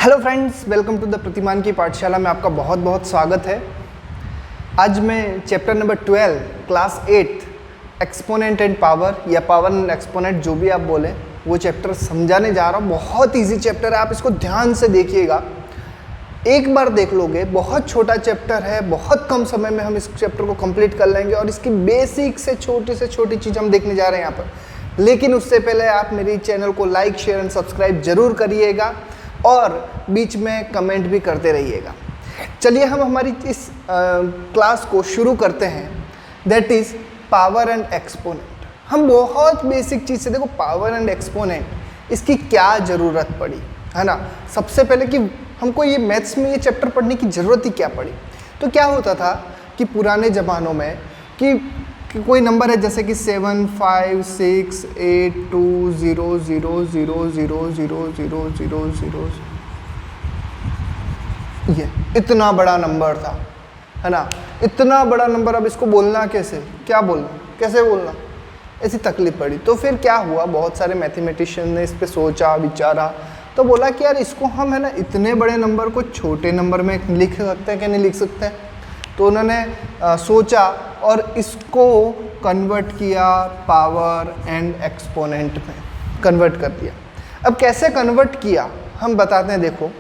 Hello friends, welcome to the Pratiman की पाठशाला में आपका बहुत बहुत स्वागत है। आज मैं chapter number 12 class 8 exponent and power या पावर एंड एक्सपोनेंट जो भी आप बोलें वो चैप्टर समझाने जा रहा हूँ। बहुत इजी चैप्टर है, आप इसको ध्यान से देखिएगा। एक बार देख लोगे, बहुत छोटा चैप्टर है, बहुत कम समय में हम इस चैप्टर को कंप्लीट कर लेंगे और इसकी बेसिक से छोटी चीज़ हम देखने जा रहे हैं यहाँ पर। लेकिन उससे पहले आप मेरे चैनल को लाइक, शेयर एंड सब्सक्राइब जरूर करिएगा और बीच में कमेंट भी करते रहिएगा। चलिए हम हमारी इस क्लास को शुरू करते हैं, that is power and exponent. हम बहुत बेसिक चीज़ से देखो, पावर एंड एक्सपोनेंट इसकी क्या ज़रूरत पड़ी, है ना। सबसे पहले कि हमको ये मैथ्स में ये चैप्टर पढ़ने की ज़रूरत ही क्या पड़ी। तो क्या होता था कि पुराने ज़मानों में कि कोई नंबर है जैसे कि 7 5 6 8 2 0 0 0 0 0 0 0 0, ये इतना बड़ा नंबर था, है ना। इतना बड़ा नंबर, अब इसको बोलना कैसे, क्या बोलना, कैसे बोलना, ऐसी तकलीफ पड़ी। तो फिर क्या हुआ, बहुत सारे मैथमेटिशियन ने इस पे सोचा विचारा, तो बोला कि यार इसको हम, है ना, इतने बड़े नंबर को छोटे नंबर में लिख सकते हैं कि नहीं लिख सकते हैं। तो उन्होंने सोचा और इसको कन्वर्ट किया पावर एंड एक्सपोनेंट में, कन्वर्ट कर दिया। अब कैसे कन्वर्ट किया हम बताते हैं। देखो,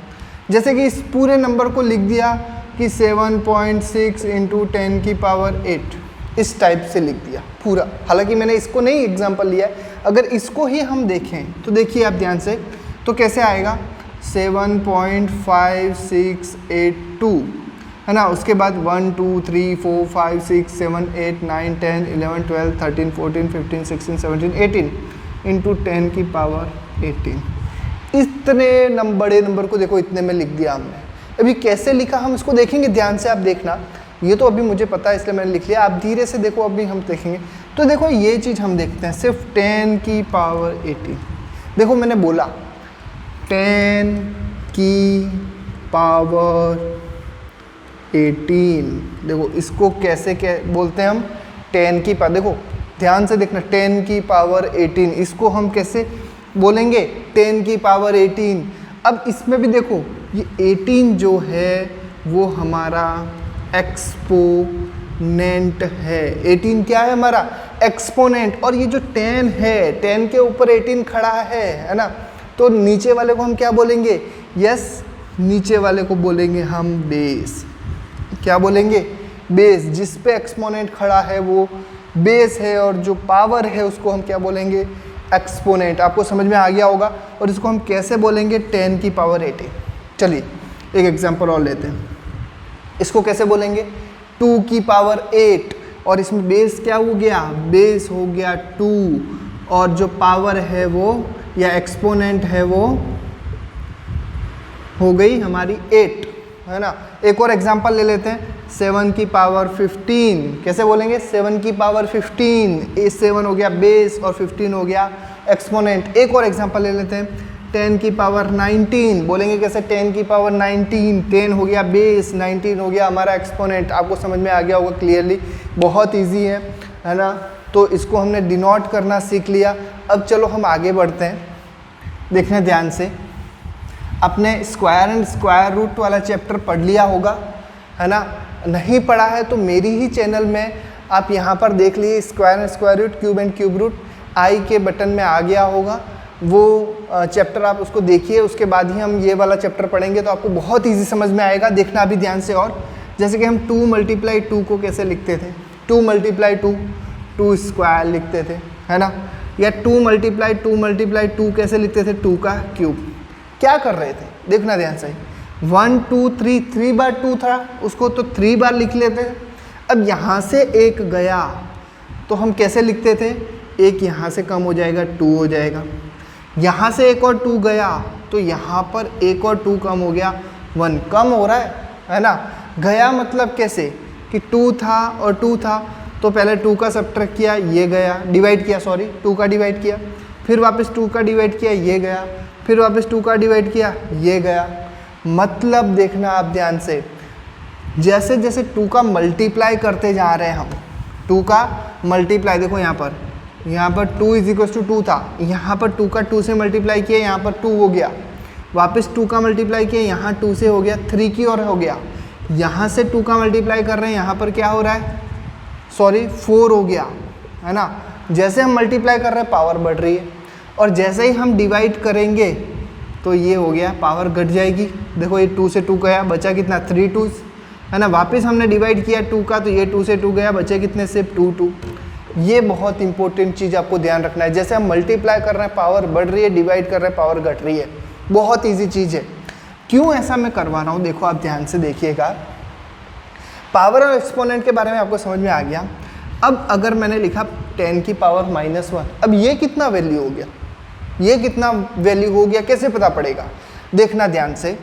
जैसे कि इस पूरे नंबर को लिख दिया कि 7.6 × 10 की पावर 8, इस टाइप से लिख दिया पूरा। हालांकि मैंने इसको नहीं एग्जाम्पल लिया है, अगर इसको ही हम देखें तो देखिए आप ध्यान से, तो कैसे आएगा 7.5682, है ना। उसके बाद 1 2 3 4 5 6 7 8 9 10 11 12 13 14 15 16 17 18 × 10 की पावर 18। इतने बड़े नंबर को देखो इतने में लिख दिया हमने। अभी कैसे लिखा हम इसको देखेंगे, ध्यान से आप देखना। ये तो अभी मुझे पता है इसलिए मैंने लिख लिया, आप धीरे से देखो, अभी हम देखेंगे। तो देखो ये चीज़ हम देखते हैं, सिर्फ 10 की पावर 18। देखो मैंने बोला 10 की पावर 18। देखो इसको कैसे बोलते हैं हम, 10 की पावर, देखो ध्यान से देखना, 10 की पावर 18, इसको हम कैसे बोलेंगे, 10 की पावर 18। अब इसमें भी देखो ये 18 जो है वो हमारा एक्सपोनेंट है। 18 क्या है हमारा, एक्सपोनेंट। और ये जो 10 है, 10 के ऊपर 18 खड़ा है ना। तो नीचे वाले को हम क्या बोलेंगे, यस, नीचे वाले को बोलेंगे हम बेस। क्या बोलेंगे, बेस। जिस पे एक्सपोनेंट खड़ा है वो बेस है और जो पावर है उसको हम क्या बोलेंगे, एक्सपोनेंट। आपको समझ में आ गया होगा। और इसको हम कैसे बोलेंगे, 10 की पावर 18। चलिए एक एग्जांपल और लेते हैं। इसको कैसे बोलेंगे, 2 की पावर 8, और इसमें बेस क्या हो गया, बेस हो गया 2, और जो पावर है वो या एक्सपोनेंट है वो हो गई हमारी 8, है ना। एक और एग्जांपल ले लेते हैं, 7 की पावर 15। कैसे बोलेंगे, 7 की पावर 15। ये 7 हो गया बेस और 15 हो गया एक्सपोनेंट। एक और एग्जांपल ले लेते हैं, 10 की पावर 19। बोलेंगे कैसे, 10 की पावर 19। 10 हो गया बेस, 19 हो गया हमारा एक्सपोनेंट। आपको समझ में आ गया होगा क्लियरली, बहुत ईजी है ना। तो इसको हमने डिनोट करना सीख लिया। अब चलो हम आगे बढ़ते हैं, देखना ध्यान से। अपने स्क्वायर एंड स्क्वायर रूट वाला चैप्टर पढ़ लिया होगा, है ना। नहीं पढ़ा है तो मेरी ही चैनल में आप यहाँ पर देख लीजिए, square and square root, cube and cube root, आई के बटन में आ गया होगा वो चैप्टर, आप उसको देखिए। उसके बाद ही हम ये वाला चैप्टर पढ़ेंगे, तो आपको बहुत ईजी समझ में आएगा। देखना अभी ध्यान से। और जैसे कि हम 2 × 2 को कैसे लिखते थे, 2 × 2 2 स्क्वायर लिखते थे, है ना। या 2 × 2 कैसे लिखते थे, 2 का क्यूब। क्या कर रहे थे, देखना ध्यान से। 1 2 3, 3 बार 2 था, उसको तो 3 बार लिख लेते हैं। अब यहाँ से एक गया तो हम कैसे लिखते थे, एक यहाँ से कम हो जाएगा, 2 हो जाएगा। यहाँ से एक और 2 गया तो यहाँ पर एक और 2 कम हो गया, 1 कम हो रहा है ना। गया मतलब कैसे कि 2 था और 2 था, तो पहले 2 का सब्ट्रैक्ट किया, ये गया, डिवाइड किया, सॉरी 2 का डिवाइड किया, फिर वापस 2 का डिवाइड किया, ये गया, फिर वापस 2 का डिवाइड किया, ये गया। मतलब देखना आप ध्यान से, जैसे जैसे 2 का मल्टीप्लाई करते जा रहे हैं हम, 2 का मल्टीप्लाई, देखो यहाँ पर 2 = 2 था, यहाँ पर 2 का 2 से मल्टीप्लाई किया, यहाँ पर 2 हो गया। वापस 2 का मल्टीप्लाई किया, यहाँ 2 से हो गया 3 की ओर हो गया, यहाँ से 2 का मल्टीप्लाई कर रहे हैं, यहाँ पर क्या हो रहा है, सॉरी 4 हो गया, है ना। जैसे हम मल्टीप्लाई कर रहे हैं पावर बढ़ रही है, और जैसे ही हम डिवाइड करेंगे तो ये हो गया, पावर घट जाएगी। देखो ये 2 से 2 गया, बचा कितना 3 2, है ना। वापस हमने डिवाइड किया 2 का, तो ये 2 से 2 गया, बचे कितने से 2 2। ये बहुत इंपॉर्टेंट चीज़ आपको ध्यान रखना है। जैसे हम मल्टीप्लाई कर रहे हैं पावर बढ़ रही है, डिवाइड कर रहे हैं पावर घट रही है, बहुत ईजी चीज़ है। क्यों ऐसा मैं करवा रहा हूँ, देखो आप ध्यान से देखिएगा। पावर और एक्सपोनेंट के बारे में आपको समझ में आ गया। अब अगर मैंने लिखा 10 की पावर -1, अब ये कितना वैल्यू हो गया, ये कितना वैल्यू हो गया, कैसे पता पड़ेगा, देखना ध्यान से।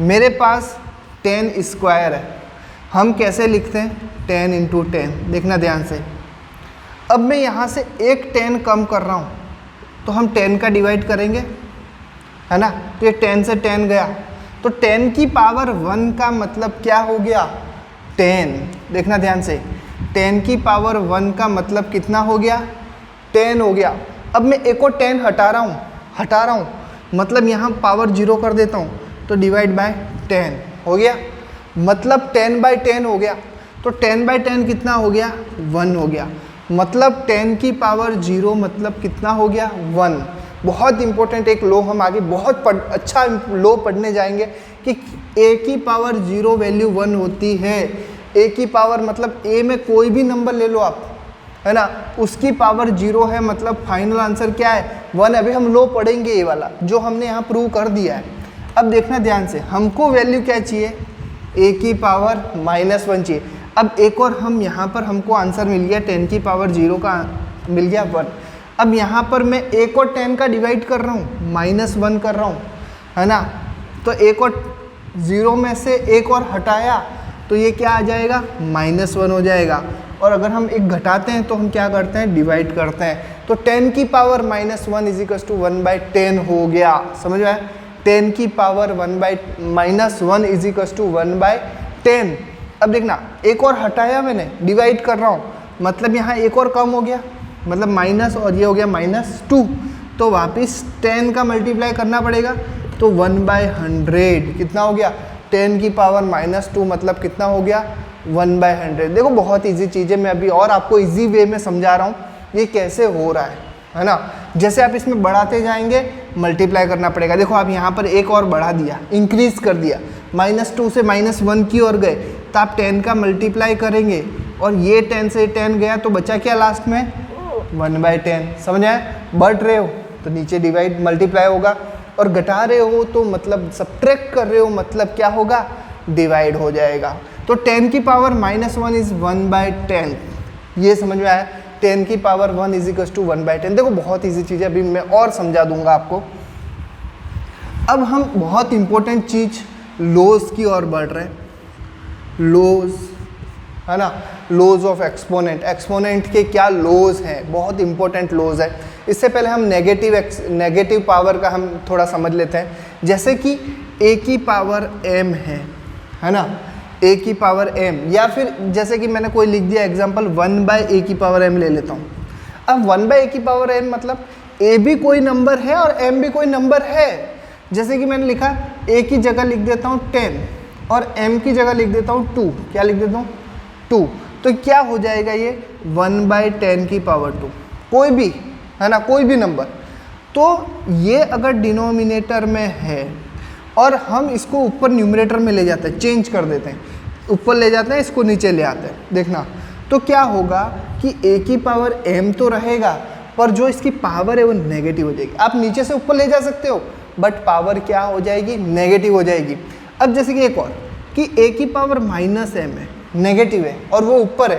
मेरे पास 10 स्क्वायर है, हम कैसे लिखते हैं 10 × 10, देखना ध्यान से। अब मैं यहाँ से एक 10 कम कर रहा हूँ, तो हम 10 का डिवाइड करेंगे, है ना। तो ये 10 से 10 गया, तो 10 की पावर 1 का मतलब क्या हो गया 10, देखना ध्यान से। 10 की पावर 1 का मतलब कितना हो गया 10 हो गया। अब मैं एक और 10 हटा रहा हूँ, मतलब यहाँ पावर 0 कर देता हूँ, तो डिवाइड बाय 10 हो गया, मतलब 10/10 हो गया। तो 10/10 कितना हो गया 1 हो गया, मतलब 10 की पावर 0 मतलब कितना हो गया 1। बहुत इंपॉर्टेंट एक लो हम आगे बहुत अच्छा लो पढ़ने जाएंगे कि a की पावर 0 वैल्यू 1 होती है। a की पावर मतलब a में कोई भी नंबर ले लो आप, है ना, उसकी पावर 0 है, मतलब फाइनल आंसर क्या है 1। अभी हम लो पढ़ेंगे ये वाला जो हमने यहाँ प्रूव कर दिया है। अब देखना ध्यान से, हमको वैल्यू क्या चाहिए a की पावर -1 चाहिए। अब एक और हम यहाँ पर हमको आंसर मिल गया 10 की पावर 0 का मिल गया 1। अब यहाँ पर मैं एक और 10 का डिवाइड कर रहा हूँ, -1 कर रहा हूँ, है ना। तो एक और 0 में से एक और हटाया तो ये क्या आ जाएगा -1 हो जाएगा। और अगर हम एक घटाते हैं तो हम क्या करते हैं डिवाइड करते हैं, तो 10 की पावर -1 = 1/10 हो गया, समझ में आया। 10 की पावर -1 = 1/10। अब देखना एक और हटाया मैंने, डिवाइड कर रहा हूँ, मतलब यहाँ एक और कम हो गया, मतलब माइनस, और ये हो गया -2, तो वापस 10 का मल्टीप्लाई करना पड़ेगा, तो 1/100 कितना हो गया 10 की पावर -2 मतलब कितना हो गया 1/100। देखो बहुत इजी चीज़ है, मैं अभी और आपको इजी वे में समझा रहा हूँ ये कैसे हो रहा है ना। जैसे आप इसमें बढ़ाते जाएंगे मल्टीप्लाई करना पड़ेगा। देखो आप यहाँ पर एक और बढ़ा दिया, इंक्रीज कर दिया, -2 से -1 की ओर गए, तो आप 10 का मल्टीप्लाई करेंगे, और ये 10 से 10 गया तो बचा क्या लास्ट में 1/10, समझ आए। बढ़ रहे हो तो नीचे डिवाइड मल्टीप्लाई होगा, और घटा रहे हो तो मतलब सब्ट्रैक्ट कर रहे हो मतलब क्या होगा डिवाइड हो जाएगा। तो 10 की पावर -1 = 1/10, ये समझ में आया। 10 की पावर 1 = 1/10। देखो बहुत इजी चीज़ है, अभी मैं और समझा दूंगा आपको। अब हम बहुत इंपॉर्टेंट चीज़ लोज की ओर बढ़ रहे हैं, लोज, है ना, लोज ऑफ एक्सपोनेंट। एक्सपोनेंट के क्या लोज हैं, बहुत इंपॉर्टेंट लोज है। इससे पहले हम नेगेटिव पावर का हम थोड़ा समझ लेते हैं। जैसे कि a की पावर m है ना, a की पावर m, या फिर जैसे कि मैंने कोई लिख दिया एग्जांपल 1/a की पावर m ले लेता हूँ। अब 1/a की पावर m मतलब a भी कोई नंबर है और m भी कोई नंबर है। जैसे कि मैंने लिखा a की जगह लिख देता हूँ 10 और m की जगह लिख देता हूँ 2, क्या लिख देता हूँ 2, तो क्या हो जाएगा ये 1/10 की पावर 2, कोई भी, है ना, कोई भी नंबर। तो ये अगर डिनोमिनेटर में है और हम इसको ऊपर न्यूमरेटर में ले जाते हैं, चेंज कर देते हैं, ऊपर ले जाते हैं, इसको नीचे ले आते हैं, देखना तो क्या होगा कि a की पावर m तो रहेगा पर जो इसकी पावर है वो नेगेटिव हो जाएगी। आप नीचे से ऊपर ले जा सकते हो बट पावर क्या हो जाएगी नेगेटिव हो जाएगी। अब जैसे कि एक और कि a की पावर -m है, नेगेटिव है और वो ऊपर है,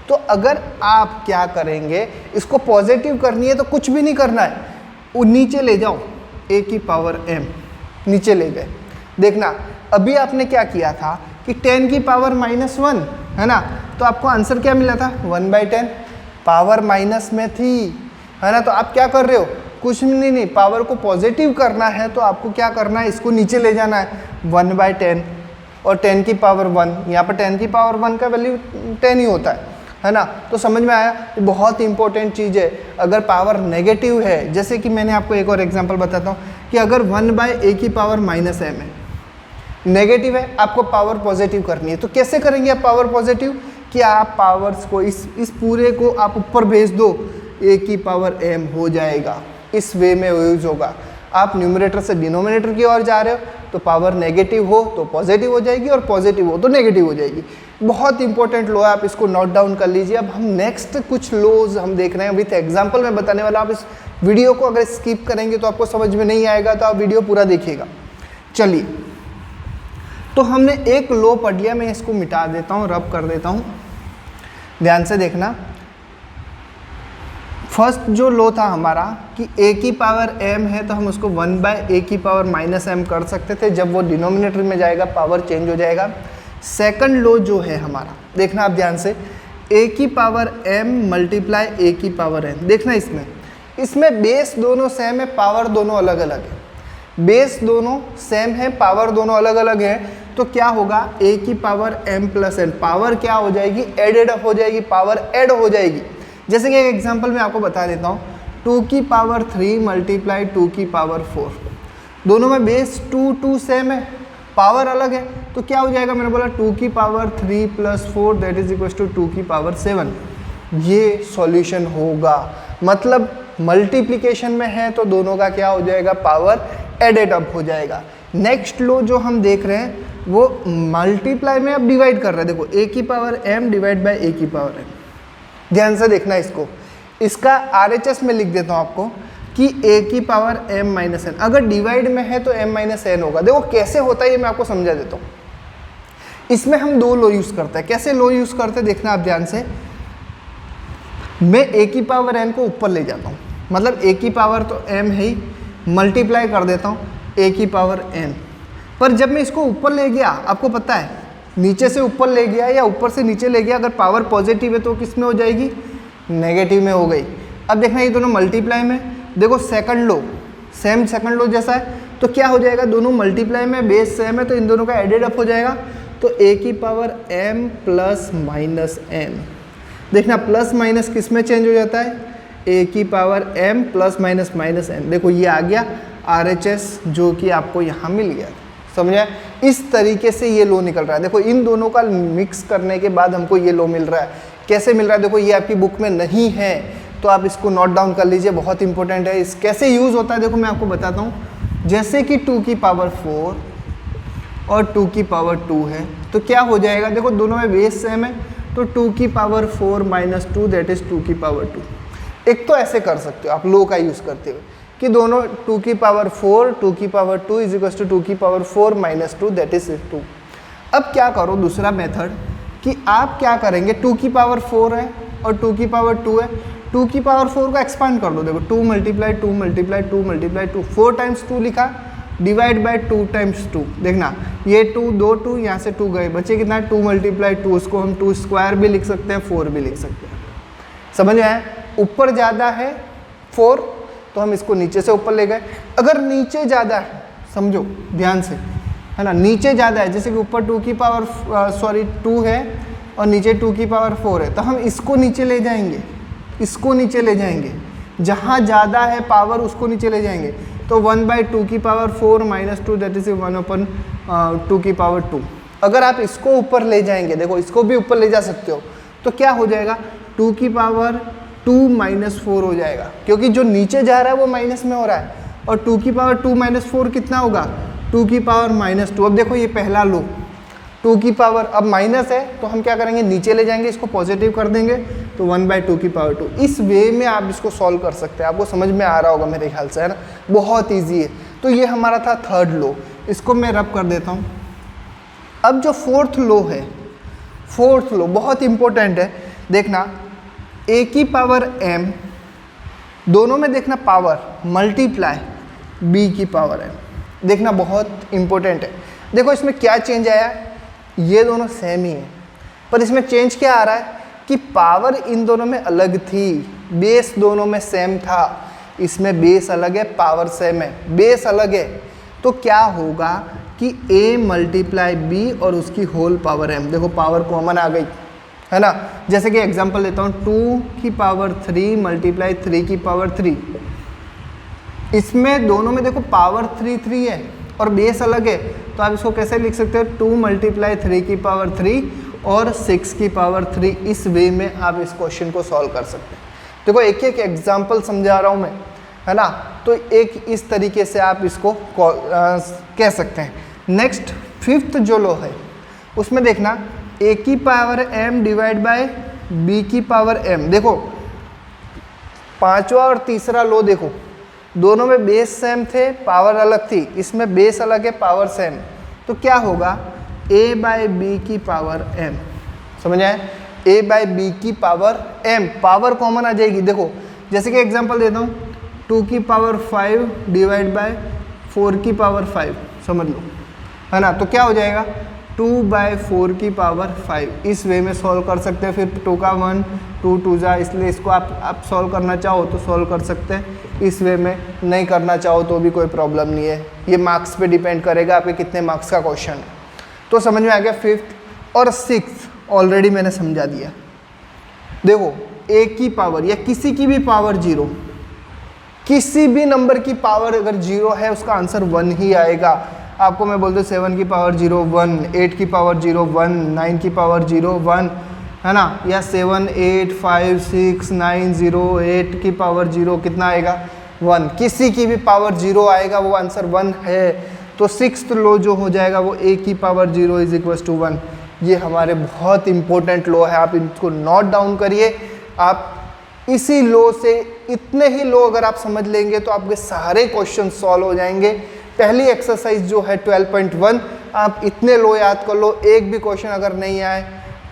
तो अगर आप क्या करेंगे इसको पॉजिटिव करनी है तो कुछ भी नहीं करना है, वो नीचे ले जाओ, a की पावर m नीचे ले गए। देखना अभी आपने क्या किया था कि 10 की पावर -1 है ना, तो आपको आंसर क्या मिला था 1/10, पावर माइनस में थी, है ना। तो आप क्या कर रहे हो, कुछ नहीं, पावर को पॉजिटिव करना है तो आपको क्या करना है, इसको नीचे ले जाना है 1/10 और 10 की पावर 1, यहाँ पर 10 की पावर 1 का वैल्यू 10 ही होता है। है ना। तो समझ में आया, ये बहुत इंपॉर्टेंट चीज़ है। अगर पावर नेगेटिव है, जैसे कि मैंने आपको एक और एग्जांपल बताता हूँ कि अगर 1/a⁻m है, नेगेटिव है, आपको पावर पॉजिटिव करनी है, तो कैसे करेंगे आप पावर पॉजिटिव? कि आप पावर्स को इस पूरे को आप ऊपर भेज दो, a⁻m हो जाएगा। इस वे में यूज होगा। आप न्यूमरेटर से डिनोमिनेटर की ओर जा रहे हो तो पावर नेगेटिव हो तो पॉजिटिव हो जाएगी और पॉजिटिव हो तो नेगेटिव हो जाएगी। बहुत इंपॉर्टेंट लो है, आप इसको नोट डाउन कर लीजिए। अब हम नेक्स्ट कुछ लोज हम देख रहे हैं विथ एग्जांपल मैं बताने वाला। आप इस वीडियो को अगर स्किप करेंगे तो आपको समझ में नहीं आएगा, तो आप वीडियो पूरा देखिएगा। चलिए, तो हमने एक लो पढ़ लिया, मैं इसको मिटा देता हूँ, रब कर देता हूँ, ध्यान से देखना। फर्स्ट जो लो था हमारा कि a⁻m है तो हम उसको 1/a⁻m कर सकते थे, जब वो डिनोमिनेटर में जाएगा पावर चेंज हो जाएगा। सेकंड लो जो है हमारा, देखना आप ध्यान से, a⁻m मल्टीप्लाई a⁻n। देखना इसमें बेस दोनों सेम है, पावर दोनों अलग अलग है। बेस दोनों सेम है, पावर दोनों अलग अलग है, तो क्या होगा a⁻m + n, पावर क्या हो जाएगी, एडेड हो जाएगी, पावर ऐड हो जाएगी। जैसे कि एक एग्जांपल मैं आपको बता देता हूँ, 2⁻³ मल्टीप्लाई 2⁻4, दोनों में बेस 2 सेम है, पावर अलग है, तो क्या हो जाएगा, मैंने बोला 2⁻³ + 4 दैट इज इक्वल टू 2⁻7। ये सॉल्यूशन होगा, मतलब मल्टीप्लिकेशन में है तो दोनों का क्या हो जाएगा, पावर एडेड अप हो जाएगा। नेक्स्ट लो जो हम देख रहे हैं वो मल्टीप्लाई में अब डिवाइड कर रहे हैं। देखो a⁻m डिवाइड बाई a⁻n, ध्यान से देखना इसको। इसका RHS में लिख देता हूँ आपको कि a⁻m - n, अगर डिवाइड में है तो m - n होगा। देखो कैसे होता है ये मैं आपको समझा देता हूँ। इसमें हम दो लो यूज़ करते हैं। कैसे लो यूज़ करते हैं देखना आप ध्यान से। मैं a⁻n को ऊपर ले जाता हूँ, मतलब a की पावर तो m है ही, मल्टीप्लाई कर देता हूँ a⁻n। पर जब मैं इसको ऊपर ले गया, आपको पता है नीचे से ऊपर ले गया या ऊपर से नीचे ले गया, अगर पावर पॉजिटिव है तो किस में हो जाएगी, नेगेटिव में हो गई। अब देखना ये दोनों मल्टीप्लाई में, देखो सेकंड लो सेम सेकंड लो जैसा है, तो क्या हो जाएगा, दोनों मल्टीप्लाई में, बेस सेम है तो इन दोनों का एडेड अप हो जाएगा, तो a⁻m + -n। देखना प्लस माइनस किस में चेंज हो जाता है, a⁻m + -n। देखो ये आ गया RHS जो कि आपको यहाँ मिल गया, समझे। इस तरीके से ये लो निकल रहा है। देखो इन दोनों का मिक्स करने के बाद हमको ये लो मिल रहा है। कैसे मिल रहा है, देखो ये आपकी बुक में नहीं है तो आप इसको नोट डाउन कर लीजिए, बहुत इंपॉर्टेंट है। इस कैसे यूज़ होता है देखो मैं आपको बताता हूँ। जैसे कि 2⁻4 और 2⁻2 है तो क्या हो जाएगा, देखो दोनों में बेस सेम है, तो 2⁻4 - 2 दैट इज 2⁻2। एक तो ऐसे कर सकते हो आप लो का यूज़ करते हुए कि दोनों 2⁻4 2⁻2 is equal to 2⁻4 - 2 that is 2। अब क्या करो दूसरा मेथड कि आप क्या करेंगे, 2⁻4 है और 2⁻2 है, 2⁻4 को एक्सपांड कर दो। देखो 2 × 2 × 2 × 2 4 टाइम्स 2 लिखा, डिवाइड बाय 2 टाइम्स 2। देखना ये 2 2 2 यहाँ से 2 गए, बचे कितना 2 × 2, उसको हम 2² भी लिख सकते हैं, 4 भी लिख सकते हैं। समझ में आया, ऊपर ज़्यादा है 4 तो हम इसको नीचे से ऊपर ले गए। अगर नीचे ज़्यादा है, समझो ध्यान से, है ना, नीचे ज़्यादा है, जैसे कि ऊपर 2 है और नीचे 2⁻4 है, तो हम इसको नीचे ले जाएंगे, इसको नीचे ले जाएंगे, जहाँ ज़्यादा है पावर उसको नीचे ले जाएंगे, तो 1/2⁻4 - 2 दैट इज 1/2⁻2। अगर आप इसको ऊपर ले जाएंगे, देखो इसको भी ऊपर ले जा सकते हो, तो क्या हो जाएगा 2⁻2 - 4 हो जाएगा, क्योंकि जो नीचे जा रहा है वो माइनस में हो रहा है, और 2⁻2 - 4 कितना होगा 2⁻2। अब देखो ये पहला लो 2 अब माइनस है तो हम क्या करेंगे, नीचे ले जाएंगे, इसको पॉजिटिव कर देंगे, तो 1/2⁻2। इस वे में आप इसको सॉल्व कर सकते हैं। आपको समझ में आ रहा होगा मेरे ख्याल से, है ना, बहुत ईजी है। तो ये हमारा था थर्ड लो, इसको मैं रब कर देता हूँ। अब जो फोर्थ लो है, फोर्थ लो बहुत इंपॉर्टेंट है। देखना a⁻m, दोनों में देखना पावर मल्टीप्लाई b⁻m, देखना बहुत इंपॉर्टेंट है। देखो इसमें क्या चेंज आया, ये दोनों सेम ही है, पर इसमें चेंज क्या आ रहा है कि पावर इन दोनों में अलग थी, बेस दोनों में सेम था, इसमें बेस अलग है, पावर सेम है, बेस अलग है, तो क्या होगा कि a × b और उसकी होल पावर m। देखो पावर कॉमन आ गई, है ना। जैसे कि एग्जांपल लेता हूँ 2 की पावर 3 मल्टीप्लाई 3 की पावर 3, इसमें दोनों में देखो पावर 3 है और बेस अलग है, तो आप इसको कैसे लिख सकते हो 2 मल्टीप्लाई 3 की पावर 3 और 6 की पावर 3। इस वे में आप इस क्वेश्चन को सॉल्व कर सकते हैं। देखो एक एक एग्जाम्पल समझा रहा हूँ मैं, है ना, तो एक इस तरीके से आप इसको कह सकते हैं। नेक्स्ट 5th जो लो है उसमें देखना a की power m divide by b की पावर m। देखो 5वां और तीसरा लो देखो दोनों में बेस सेम थे, पावर अलग थी, इसमें बेस अलग है, पावर सेम, तो क्या होगा a बाय b की पावर m। समझ आए, a बाय b की पावर m, पावर कॉमन आ जाएगी। देखो जैसे कि एग्जांपल देता हूँ 2 की पावर 5 डिवाइड बाय 4 की पावर 5, समझ लो, है ना, तो क्या हो जाएगा 2 बाय 4 की पावर 5। इस वे में सॉल्व कर सकते हैं। फिर 2 का 1 2 2 जा, इसलिए इसको आप सॉल्व करना चाहो तो सॉल्व कर सकते हैं, इस वे में नहीं करना चाहो तो भी कोई प्रॉब्लम नहीं है। ये मार्क्स पे डिपेंड करेगा आपके कितने मार्क्स का क्वेश्चन है। तो समझ में आ गया। 5th और 6th ऑलरेडी मैंने समझा दिया। देखो a की पावर या किसी की भी पावर 0, किसी भी नंबर की पावर अगर 0 है उसका आंसर 1 ही आएगा। आपको मैं बोलता हूँ 7 की पावर 0 1, 8 की पावर 0 1, 9 की पावर 0 1, है ना, या 7 8 5 6 9 0, 8 की पावर 0 कितना आएगा 1, किसी की भी पावर 0 आएगा, वो आंसर 1 है। तो 6th लो जो हो जाएगा वो a की पावर 0 इज इक्वल टू 1। ये हमारे बहुत इंपॉर्टेंट लो है, आप इनको नोट डाउन करिए। आप इसी लो से इतने ही लो अगर आप समझ लेंगे तो आपके सारे क्वेश्चन सॉल्व हो जाएंगे। पहली एक्सरसाइज जो है 12.1, आप इतने लो याद कर लो। एक भी क्वेश्चन अगर नहीं आए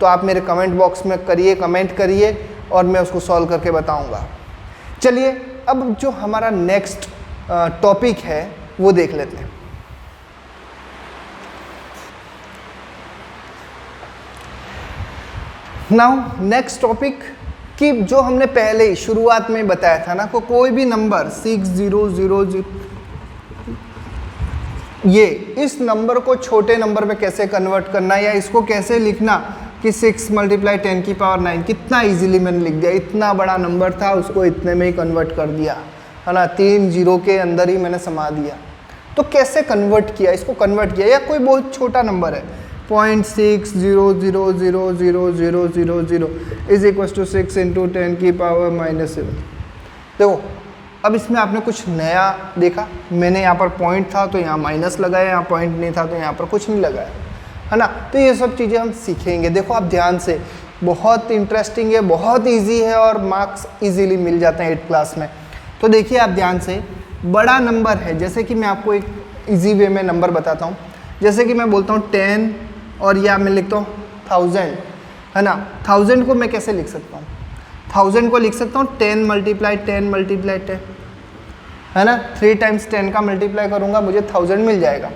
तो आप मेरे कमेंट बॉक्स में करिए, कमेंट करिए और मैं उसको सॉल्व करके बताऊंगा। चलिए अब जो हमारा नेक्स्ट टॉपिक है वो देख लेते हैं। नाउ नेक्स्ट टॉपिक कि जो हमने पहले ही शुरुआत में बताया था ना, कोई भी नंबर 6000, ये इस नंबर को छोटे नंबर में कैसे कन्वर्ट करना या इसको कैसे लिखना कि 6 मल्टीप्लाई 10 की पावर 9, कितना इजीली मैंने लिख दिया। इतना बड़ा नंबर था उसको इतने में ही कन्वर्ट कर दिया, है ना, 3 जीरो के अंदर ही मैंने समा दिया। तो कैसे कन्वर्ट किया, इसको कन्वर्ट किया, या कोई बहुत छोटा नंबर है 0.6000000 इज इक्वल टू 6 इंटू 10 की पावर -7। देखो अब इसमें आपने कुछ नया देखा, मैंने यहाँ पर पॉइंट था तो यहाँ माइनस लगाया, यहाँ पॉइंट नहीं था तो यहाँ पर कुछ नहीं लगाया, है ना। तो ये सब चीज़ें हम सीखेंगे। देखो आप ध्यान से, बहुत इंटरेस्टिंग है, बहुत इजी है और मार्क्स इजीली मिल जाते हैं 8th क्लास में। तो देखिए आप ध्यान से, बड़ा नंबर है, जैसे कि मैं आपको एक इजी वे में नंबर बताता हूँ। जैसे कि मैं बोलता हूँ 10 और या मैं लिखता हूँ 1000, है ना। 1000 को मैं कैसे लिख सकता हूँ, 1000 को लिख सकता हूँ 10 मल्टीप्लाई 10 मल्टीप्लाई 10, है ना। 3 टाइम्स 10 का मल्टीप्लाई करूँगा मुझे 1000 मिल जाएगा।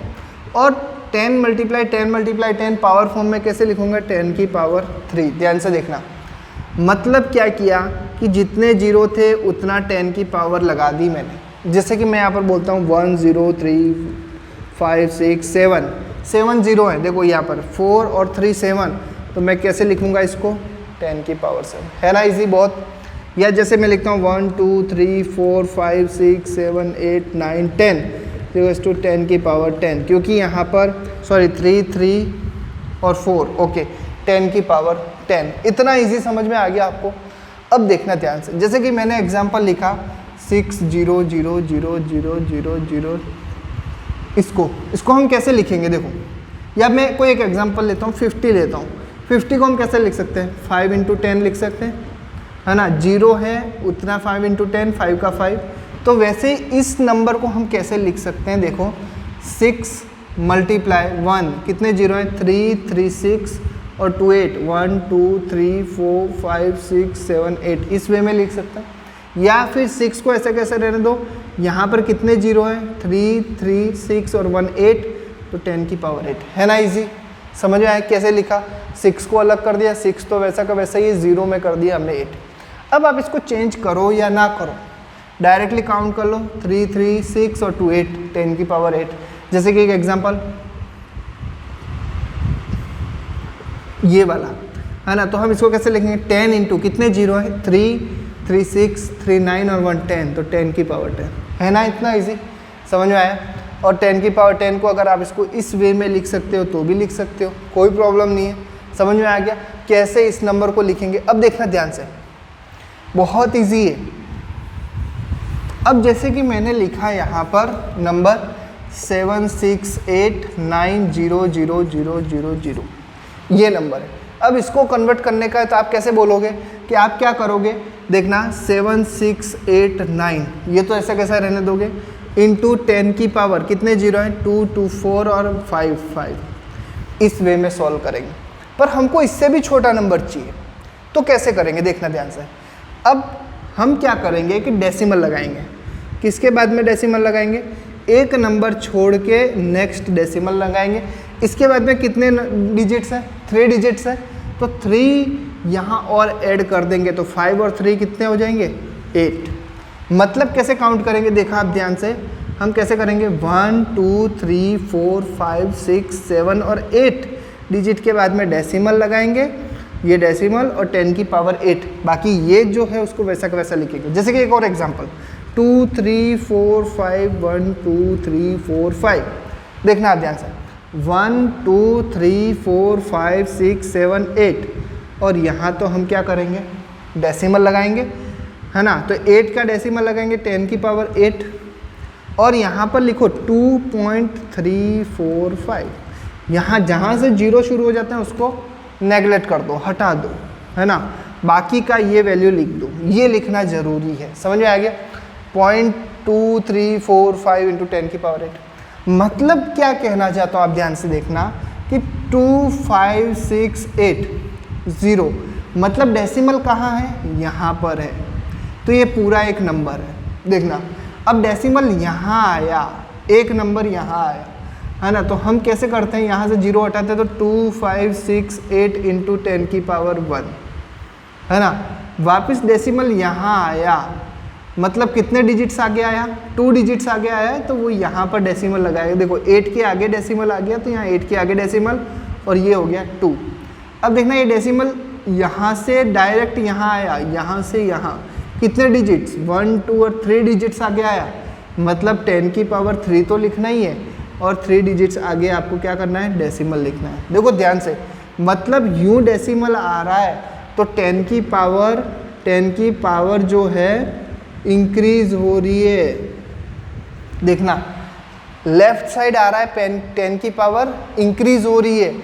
और 10 मल्टीप्लाई 10 मल्टीप्लाई 10 पावर फॉर्म में कैसे लिखूँगा 10 की पावर 3। ध्यान से देखना, मतलब क्या किया कि जितने जीरो थे उतना 10 की पावर लगा दी मैंने। जैसे कि मैं यहाँ पर बोलता हूँ 1 0 3 5 6 7, 7 जीरो है, देखो यहाँ पर 4 और 3 7, तो मैं कैसे लिखूँगा इसको 10 की पावर 7, है ना, इजी बहुत। या जैसे मैं लिखता हूँ 1 2 3 4 5 6 7 8 9 10 इक्वल्स टू 10 की पावर 10, क्योंकि यहाँ पर 3 और 4, ओके, 10 की पावर 10। इतना इजी समझ में आ गया आपको। अब देखना ध्यान से, जैसे कि मैंने एग्जांपल लिखा 6000000, इसको हम कैसे लिखेंगे देखो। या मैं कोई एक एग्जांपल लेता हूँ 50 लेता हूँ। 50 को हम कैसे लिख सकते हैं 5 इंटू 10 लिख सकते हैं, है ना, जीरो है उतना 5 इंटू 10, 5 का 5। तो वैसे इस नंबर को हम कैसे लिख सकते हैं, देखो 6 मल्टीप्लाई 1, कितने जीरो हैं 3 3 6 और 2 8, 1 2 3 4 5 6 7 8, इस वे में लिख सकते हैं। या फिर 6 को ऐसे कैसे रहने दो, यहाँ पर कितने जीरो हैं 3 3 6 और 1 8, तो 10 की पावर 8, है ना, इजी समझ में आया कैसे लिखा। 6 को अलग कर दिया, 6 तो वैसा का वैसा ही, 0 में कर दिया हमने 8। अब आप इसको चेंज करो या ना करो, डायरेक्टली काउंट कर लो 3 3 6 और 2 8, 10 की पावर 8। जैसे कि एक एग्जांपल ये वाला है ना। तो हम इसको कैसे लिखेंगे, 10 इंटू कितने जीरो है, 3, 3 6, 3 9 और 1 10, तो 10 की पावर 10 है ना। इतना इजी, समझ में आया। और 10 की पावर 10 को अगर आप इसको इस वे में लिख सकते हो तो भी लिख सकते हो, कोई प्रॉब्लम नहीं है। समझ में आ गया कैसे इस नंबर को लिखेंगे। अब देखना ध्यान से, बहुत इजी है। अब जैसे कि मैंने लिखा यहाँ पर नंबर 768900000, ये नंबर है। अब इसको कन्वर्ट करने का है तो आप कैसे बोलोगे कि आप क्या करोगे, देखना 7689, ये तो ऐसा कैसा रहने दोगे, इंटू 10 की पावर कितने जीरो हैं, 2 2 4 और 5 5, इस वे में सॉल्व करेंगे। पर हमको इससे भी छोटा नंबर चाहिए, तो कैसे करेंगे देखना ध्यान से। अब हम क्या करेंगे कि डेसिमल लगाएंगे। किसके बाद में डेसिमल लगाएंगे, एक नंबर छोड़ के नेक्स्ट डेसिमल लगाएंगे। इसके बाद में कितने डिजिट्स हैं, 3 डिजिट्स हैं, तो 3 यहाँ और ऐड कर देंगे तो 5 और 3 कितने हो जाएंगे, 8। मतलब कैसे काउंट करेंगे देखा आप ध्यान से, हम कैसे करेंगे 1 2 3 4 5 6 7 और 8 डिजिट के बाद में डेसिमल लगाएंगे, ये डेसिमल और 10 की पावर 8, बाकी ये जो है उसको वैसा का वैसा लिखेंगे। जैसे कि एक और एग्जांपल 2 3 4 5 1 2 3 4 5, देखना आप ध्यान से 1 2 3 4 5 6 7 8, और यहाँ तो हम क्या करेंगे डेसिमल लगाएंगे, है ना। तो 8 का डेसिमल लगाएंगे 10 की पावर 8, और यहाँ पर लिखो 2.345, यहाँ जहाँ से जीरो शुरू हो जाते हैं उसको नेगलेक्ट कर दो, हटा दो, है ना। बाकी का ये वैल्यू लिख दो, ये लिखना ज़रूरी है। समझ में आ गया, 0.2345 इंटू 10 की पावर 8। मतलब क्या कहना चाहता हूँ आप ध्यान से देखना कि 25680, मतलब डेसिमल कहाँ है, यहाँ पर है, तो ये पूरा एक नंबर है। देखना अब डेसिमल यहाँ आया, एक नंबर यहाँ आया, है ना। तो हम कैसे करते हैं, यहाँ से जीरो हटाते हैं तो 2568 इंटू 10 की पावर 1, है ना। वापस डेसिमल यहाँ आया, मतलब कितने डिजिट्स आगे आया, 2 डिजिट्स आगे आया है, तो वो यहाँ पर डेसिमल लगाएगा। देखो 8 के आगे डेसिमल आ गया, तो यहाँ 8 के आगे डेसिमल, और ये हो गया 2। अब देखना ये डेसिमल यहाँ से डायरेक्ट यहाँ आया, यहाँ से यहाँ कितने डिजिट्स, 1 2 और 3 डिजिट्स आगे आया, मतलब 10 की पावर 3 तो लिखना ही है, और 3 डिजिट्स आगे आपको क्या करना है, डेसिमल लिखना है। देखो ध्यान से, मतलब यूँ डेसिमल आ रहा है तो 10 की पावर जो है इंक्रीज हो रही है। देखना लेफ्ट साइड आ रहा है 10 की पावर इंक्रीज हो रही है,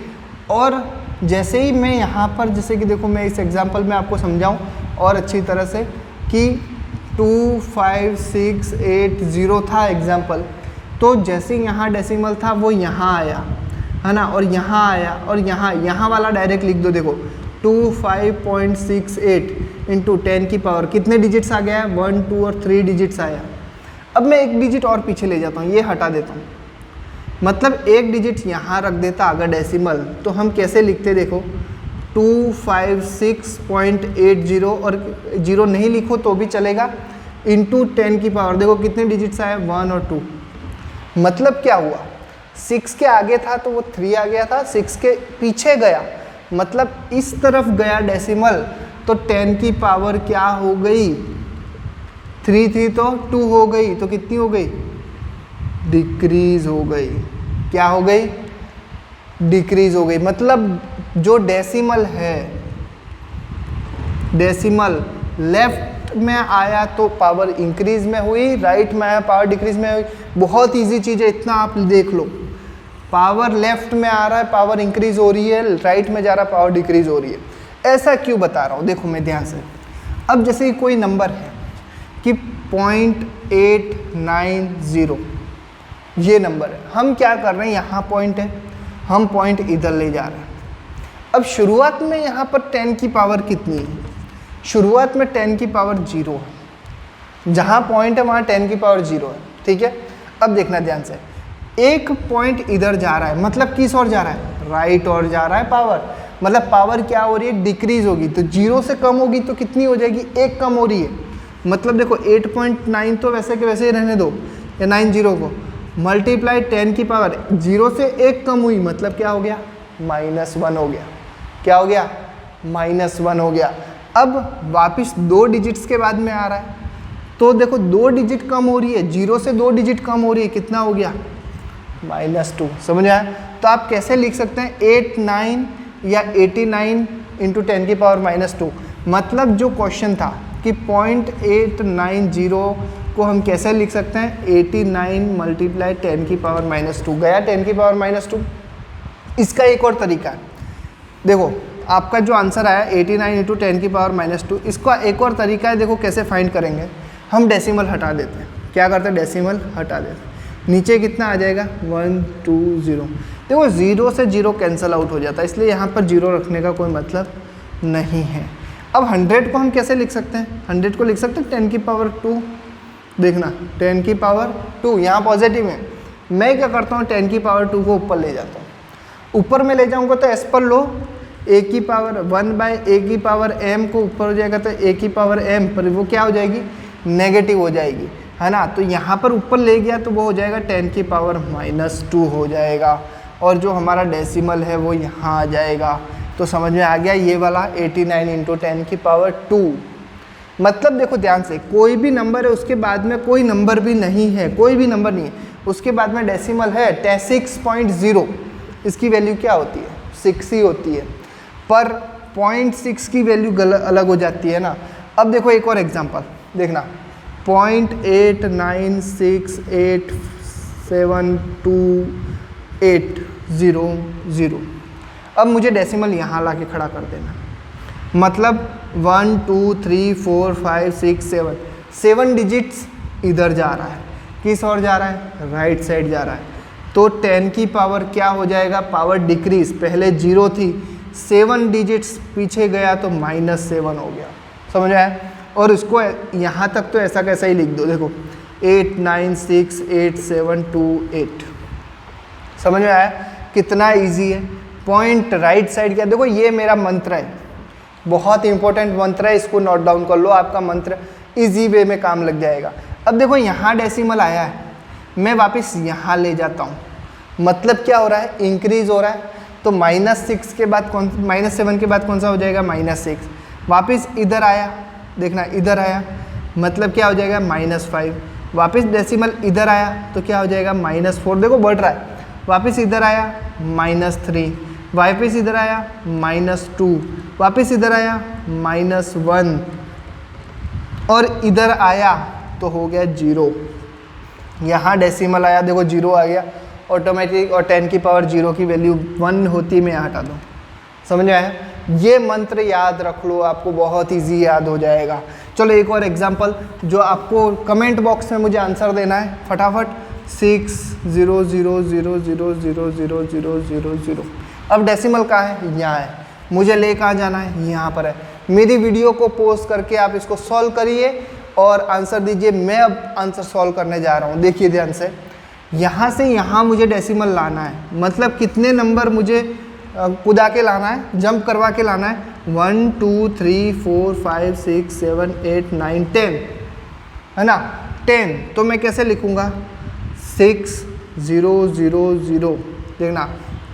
और जैसे ही मैं यहाँ पर, जैसे कि देखो मैं इस एग्जांपल में आपको समझाऊँ और अच्छी तरह से कि 25680 था एग्जांपल, तो जैसे यहाँ डेसिमल था वो यहाँ आया, है ना, और यहाँ आया, और यहाँ वाला डायरेक्ट लिख दो। देखो 25.68 इंटू 10 की पावर कितने डिजिट्स आ गया है, 1 2 और 3 डिजिट्स आया। अब मैं एक डिजिट और पीछे ले जाता हूँ, ये हटा देता हूँ, मतलब एक डिजिट यहाँ रख देता अगर डेसिमल, तो हम कैसे लिखते, देखो 256.80, और 0 नहीं लिखो तो भी चलेगा, इंटू 10 की पावर, देखो कितने डिजिट्स आए, 1 और 2। मतलब क्या हुआ, 6 के आगे था तो वो 3 आ गया था, 6 के पीछे गया मतलब इस तरफ गया डेसिमल, तो 10 की पावर क्या हो गई, 3 तो 2 हो गई, तो कितनी हो गई, डिक्रीज हो गई। क्या हो गई, डिक्रीज हो गई। मतलब जो डेसिमल है, डेसिमल लेफ्ट में आया तो पावर इंक्रीज में हुई, राइट में आया पावर डिक्रीज में हुई। बहुत इजी चीज़ है, इतना आप देख लो, पावर लेफ्ट में आ रहा है पावर इंक्रीज हो रही है, राइट में जा रहा है पावर डिक्रीज हो रही है। ऐसा क्यों बता रहा हूँ, देखो मैं ध्यान से। अब जैसे कोई नंबर है कि 0.890, ये नंबर है, हम क्या कर रहे हैं, यहाँ पॉइंट है, हम पॉइंट इधर ले जा रहे हैं। अब शुरुआत में यहाँ पर 10 की पावर कितनी है, शुरुआत में 10 की पावर 0 है, जहाँ पॉइंट है वहाँ 10 की पावर 0 है, ठीक है। अब देखना ध्यान से, एक पॉइंट इधर जा रहा है, मतलब किस ओर जा रहा है, राइट ओर जा रहा है पावर, मतलब पावर क्या हो रही है, डिक्रीज होगी। तो 0 से कम होगी तो कितनी हो जाएगी, 1 कम हो रही है। मतलब देखो 8.9 तो वैसे के वैसे ही रहने दो, या 90 को मल्टीप्लाई 10 की पावर, 0 से 1 कम हुई, मतलब क्या हो गया, -1 हो गया। क्या हो गया, -1 हो गया। अब वापस 2 डिजिट्स के बाद में आ रहा है, तो देखो 2 डिजिट कम हो रही है, 0 से 2 डिजिट कम हो रही है, कितना हो गया -2। समझ आया? तो आप कैसे लिख सकते हैं 89 या 89 इंटू 10 की पावर -2। मतलब जो क्वेश्चन था कि 0.890 को हम कैसे लिख सकते हैं 89 मल्टीप्लाई 10 की पावर -2, गया 10 की पावर -2। इसका एक और तरीका है, देखो आपका जो आंसर आया 89 इंटू 10 की पावर -2, इसका एक और तरीका है, देखो कैसे फाइंड करेंगे। हम डेसिमल हटा देते हैं, क्या करते हैं डेसिमल हटा देते हैं, नीचे कितना आ जाएगा 120। देखो 0 से 0 कैंसिल आउट हो जाता है, इसलिए यहाँ पर 0 रखने का कोई मतलब नहीं है। अब 100 को हम कैसे लिख सकते हैं, 100 को लिख सकते हैं 10 की पावर 2। देखना 10 की पावर 2 यहाँ पॉजिटिव है, मैं क्या करता हूँ 10 की पावर 2 को ऊपर ले जाता हूँ। ऊपर में ले जाऊँगा तो एस पर लो a की पावर 1/a की पावर m को ऊपर हो जाएगा, तो a की पावर m पर वो क्या हो जाएगी नेगेटिव हो जाएगी, है ना। तो यहाँ पर ऊपर ले गया तो वो हो जाएगा 10 की पावर -2 हो जाएगा, और जो हमारा डेसिमल है वो यहाँ आ जाएगा। तो समझ में आ गया ये वाला 89 इंटू 10 की पावर 2। मतलब देखो ध्यान से, कोई भी नंबर है उसके बाद में कोई नंबर भी नहीं है, कोई भी नंबर नहीं है, उसके बाद में डेसिमल है 6.0, इसकी वैल्यू क्या होती है 6 ही होती है, पर 0.6 की वैल्यू अलग हो जाती है ना। अब देखो एक और एग्जांपल देखना 0.89687280। अब मुझे डेसिमल यहाँ ला के खड़ा कर देना, मतलब 1 2 3 4 5 6 7 डिजिट्स इधर जा रहा है, किस ओर जा रहा है राइट साइड जा रहा है। तो 10 की पावर क्या हो जाएगा, पावर डिक्रीज, पहले 0 थी, 7 डिजिट्स पीछे गया तो -7 हो गया। समझ आया? और इसको यहाँ तक तो ऐसा कैसा ही लिख दो, देखो 896872 समझ में आया कितना इजी है। पॉइंट राइट साइड क्या, देखो ये मेरा मंत्र है, बहुत इंपॉर्टेंट मंत्र है, इसको नोट डाउन कर लो, आपका मंत्र इजी वे में काम लग जाएगा। अब देखो यहाँ डेसिमल आया है, मैं वापस यहाँ ले जाता हूँ, मतलब क्या हो रहा है इंक्रीज हो रहा है। तो -6 के बाद कौन, -7 के बाद कौन सा हो जाएगा -6, वापस इधर आया, देखना इधर आया, मतलब क्या हो जाएगा -5, वापस डेसिमल इधर आया तो क्या हो जाएगा -4, देखो बढ़ रहा है, वापस इधर आया -3, वापस इधर आया -2, वापस इधर आया -1, और इधर आया तो हो गया 0। यहाँ डेसिमल आया, देखो 0 आ गया ऑटोमेटिक, और 10 की पावर 0 की वैल्यू 1 होती, मैं हटा दूँ। समझ में आया? ये मंत्र याद रख लो, आपको बहुत इजी याद हो जाएगा। चलो एक और एग्जांपल, जो आपको कमेंट बॉक्स में मुझे आंसर देना है फटाफट, 60000000000। अब डेसिमल कहाँ है, यहाँ है, मुझे ले कहाँ जाना है, यहाँ पर है। मेरी वीडियो को पॉज करके आप इसको सॉल्व करिए और आंसर दीजिए। मैं अब आंसर सॉल्व करने जा रहा हूँ, देखिए ध्यान से, यहाँ से यहाँ मुझे डेसिमल लाना है, मतलब कितने नंबर मुझे कूदा के लाना है, जंप करवा के लाना है, 1 2 3 4 5 6 7 8 9 10, है ना 10। तो मैं कैसे लिखूँगा 6000, देखना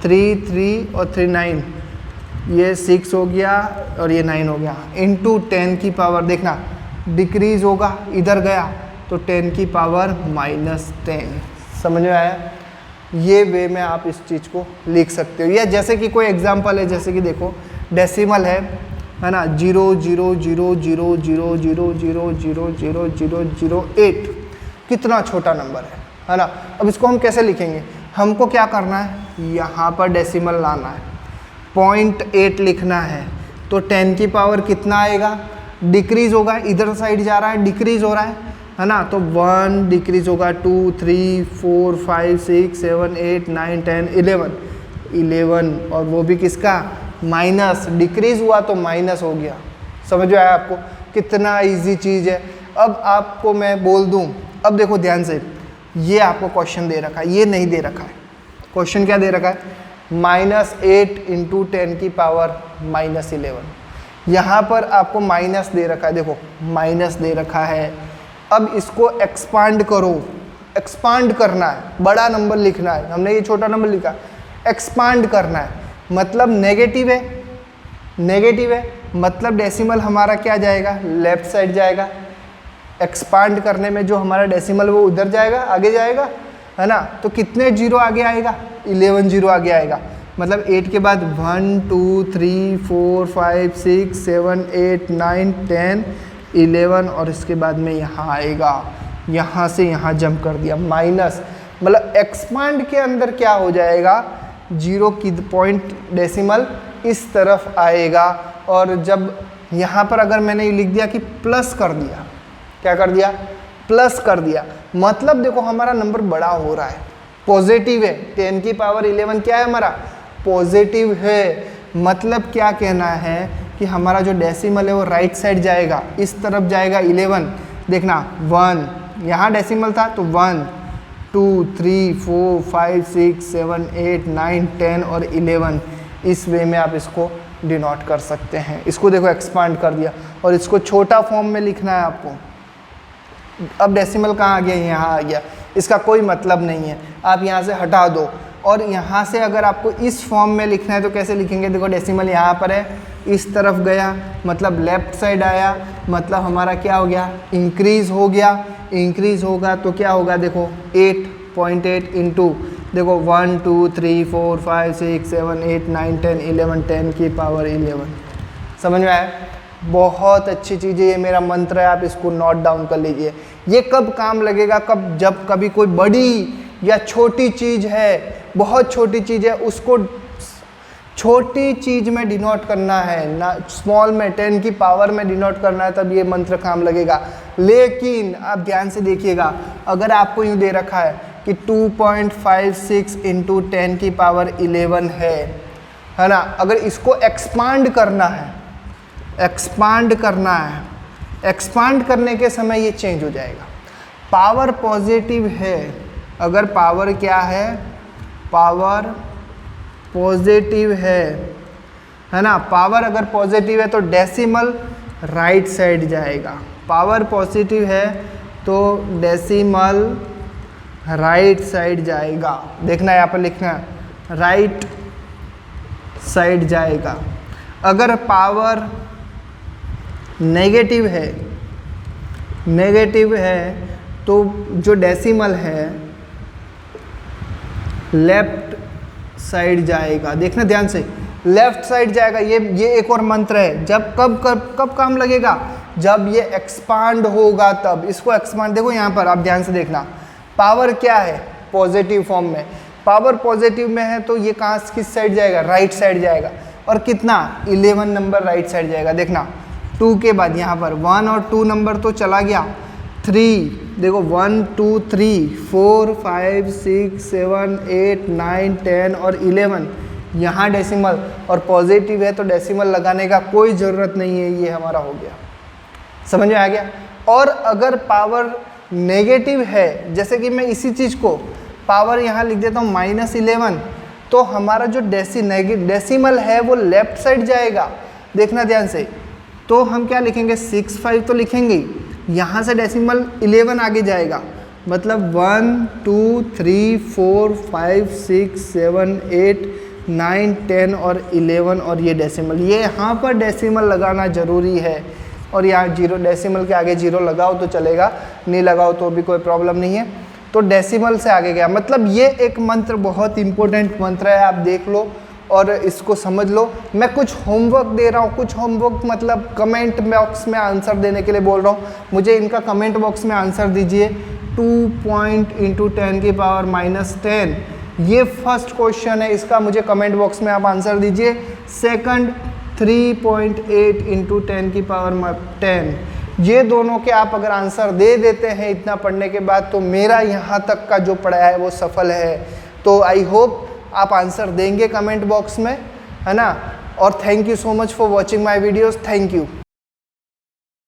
3 3 और 3 9, ये 6 हो गया और ये 9 हो गया, इंटू 10 की पावर, देखना डिक्रीज होगा, इधर गया तो 10 की पावर -10। समझ में आया? ये वे में आप इस चीज़ को लिख सकते हो। या जैसे कि कोई एग्जांपल है, जैसे कि देखो डेसिमल है ना 0.0000000008, कितना छोटा नंबर है ना। अब इसको हम कैसे लिखेंगे, हमको क्या करना है, यहाँ पर डेसिमल लाना है, 0.8 लिखना है, तो 10 की पावर कितना आएगा, डिक्रीज होगा, इधर साइड जा रहा है, डिक्रीज हो रहा है ना। तो 1 डिक्रीज होगा, 2 3 4 5 6 7 8 9 10 11, और वो भी किसका माइनस, डिक्रीज हुआ तो माइनस हो गया। समझ में आया आपको कितना इजी चीज़ है। अब आपको मैं बोल दूं, अब देखो ध्यान से, ये आपको क्वेश्चन दे रखा है, ये नहीं दे रखा है। क्वेश्चन क्या दे रखा है, -8 इंटू 10 की पावर -11। यहाँ पर आपको माइनस दे रखा है, देखो माइनस दे रखा है। अब इसको एक्सपांड करो, एक्सपांड करना है, बड़ा नंबर लिखना है, हमने ये छोटा नंबर लिखा, एक्सपांड करना है, मतलब नेगेटिव है नेगेटिव है, मतलब डेसिमल हमारा क्या जाएगा, लेफ्ट साइड जाएगा। एक्सपांड करने में जो हमारा डेसिमल वो उधर जाएगा, आगे जाएगा, है ना। तो कितने जीरो आगे आएगा, 11 जीरो आगे आएगा। मतलब 8 के बाद 1 2 3 4 5 6 7 8 9 10 11 और इसके बाद में यहाँ आएगा, यहाँ से यहाँ जंप कर दिया माइनस, मतलब एक्सपांड के अंदर क्या हो जाएगा, जीरो की पॉइंट डेसिमल इस तरफ आएगा। और जब यहाँ पर अगर मैंने लिख दिया कि प्लस कर दिया, क्या कर दिया, प्लस कर दिया, मतलब देखो हमारा नंबर बड़ा हो रहा है, पॉजिटिव है। 10 की पावर 11 क्या है हमारा, पॉजिटिव है। मतलब क्या कहना है कि हमारा जो डेसिमल है वो राइट साइड जाएगा, इस तरफ जाएगा 11। देखना 1 यहाँ डेसिमल था तो 1 2 3 4 5 6 7 8 9 10 और 11, इस वे में आप इसको डिनोट कर सकते हैं। इसको देखो एक्सपांड कर दिया और इसको छोटा फॉर्म में लिखना है आपको। अब डेसिमल कहाँ आ गया, यहाँ आ गया, इसका कोई मतलब नहीं है, आप यहाँ से हटा दो। और यहाँ से अगर आपको इस फॉर्म में लिखना है तो कैसे लिखेंगे, देखो डेसिमल यहाँ पर है, इस तरफ गया मतलब लेफ्ट साइड आया, मतलब हमारा क्या हो गया, इंक्रीज हो गया। इंक्रीज होगा तो क्या होगा, देखो 8.8 इंटू देखो 1 2 3 4 5 6 7 8 9 10 11 10 की पावर 11। समझ में आया, बहुत अच्छी चीज़ है, ये मेरा मंत्र है, आप इसको नोट डाउन कर लीजिए। ये कब काम लगेगा, कब, जब कभी कोई बड़ी या छोटी चीज़ है, बहुत छोटी चीज़ है, उसको छोटी चीज़ में डिनोट करना है ना, स्मॉल में 10 की पावर में डिनोट करना है, तब ये मंत्र काम लगेगा। लेकिन आप ध्यान से देखिएगा, अगर आपको यूँ दे रखा है कि 2.56 इंटू 10 की पावर 11 है ना, अगर इसको एक्सपांड करना है, एक्सपांड करना है, एक्सपांड करने के समय ये चेंज हो जाएगा। पावर पॉजिटिव है, अगर पावर क्या है, पावर पॉजिटिव है ना, पावर अगर पॉजिटिव है तो डेसिमल राइट साइड जाएगा। पावर पॉजिटिव है तो डेसिमल राइट साइड जाएगा। देखना यहाँ पर लिखना है, राइट साइड जाएगा। अगर पावर नेगेटिव है तो जो डेसिमल है लेफ्ट साइड जाएगा। देखना ध्यान से, लेफ्ट साइड जाएगा। ये एक और मंत्र है, जब कब काम लगेगा, जब ये एक्सपांड होगा तब। इसको एक्सपांड, देखो यहाँ पर आप ध्यान से देखना, पावर क्या है, पॉजिटिव फॉर्म में, पावर पॉजिटिव में है तो ये कहाँ किस साइड जाएगा, राइट साइड जाएगा। और कितना, 11 नंबर राइट साइड जाएगा। देखना 2 के बाद यहाँ पर 1 और 2 नंबर तो चला गया, 3 देखो 1 2 3 4 5 6 7 8 9 10 और 11, यहाँ डेसिमल और पॉजिटिव है तो डेसिमल लगाने का कोई ज़रूरत नहीं है, ये हमारा हो गया। समझ में आ गया। और अगर पावर नेगेटिव है, जैसे कि मैं इसी चीज़ को पावर यहाँ लिख देता हूँ -11, तो हमारा जो डेसिमल है वो लेफ्ट साइड जाएगा। देखना ध्यान से, तो हम क्या लिखेंगे, 6 5 तो लिखेंगे, यहाँ से डेसिमल 11 आगे जाएगा, मतलब 1 2 3 4 5 6 7 8 9 10 और 11 और ये डेसिमल, ये यहाँ पर डेसिमल लगाना ज़रूरी है। और यहाँ जीरो, डेसिमल के आगे जीरो लगाओ तो चलेगा, नहीं लगाओ तो भी कोई प्रॉब्लम नहीं है। तो डेसिमल से आगे गया, मतलब ये एक मंत्र बहुत इंपॉर्टेंट मंत्र है, आप देख लो और इसको समझ लो। मैं कुछ होमवर्क दे रहा हूँ, कुछ होमवर्क मतलब कमेंट बॉक्स में आंसर देने के लिए बोल रहा हूँ, मुझे इनका कमेंट बॉक्स में आंसर दीजिए। 2 × 10 की पावर -10, ये फर्स्ट क्वेश्चन है, इसका मुझे कमेंट बॉक्स में आप आंसर दीजिए। सेकंड 3.8 × 10 की पावर 10, ये दोनों के आप अगर आंसर दे देते हैं इतना पढ़ने के बाद, तो मेरा यहाँ तक का जो पढ़ाया है वो सफल है। तो आई होप आप आंसर देंगे कमेंट बॉक्स में, है ना। और thank you so much for watching my videos, thank you.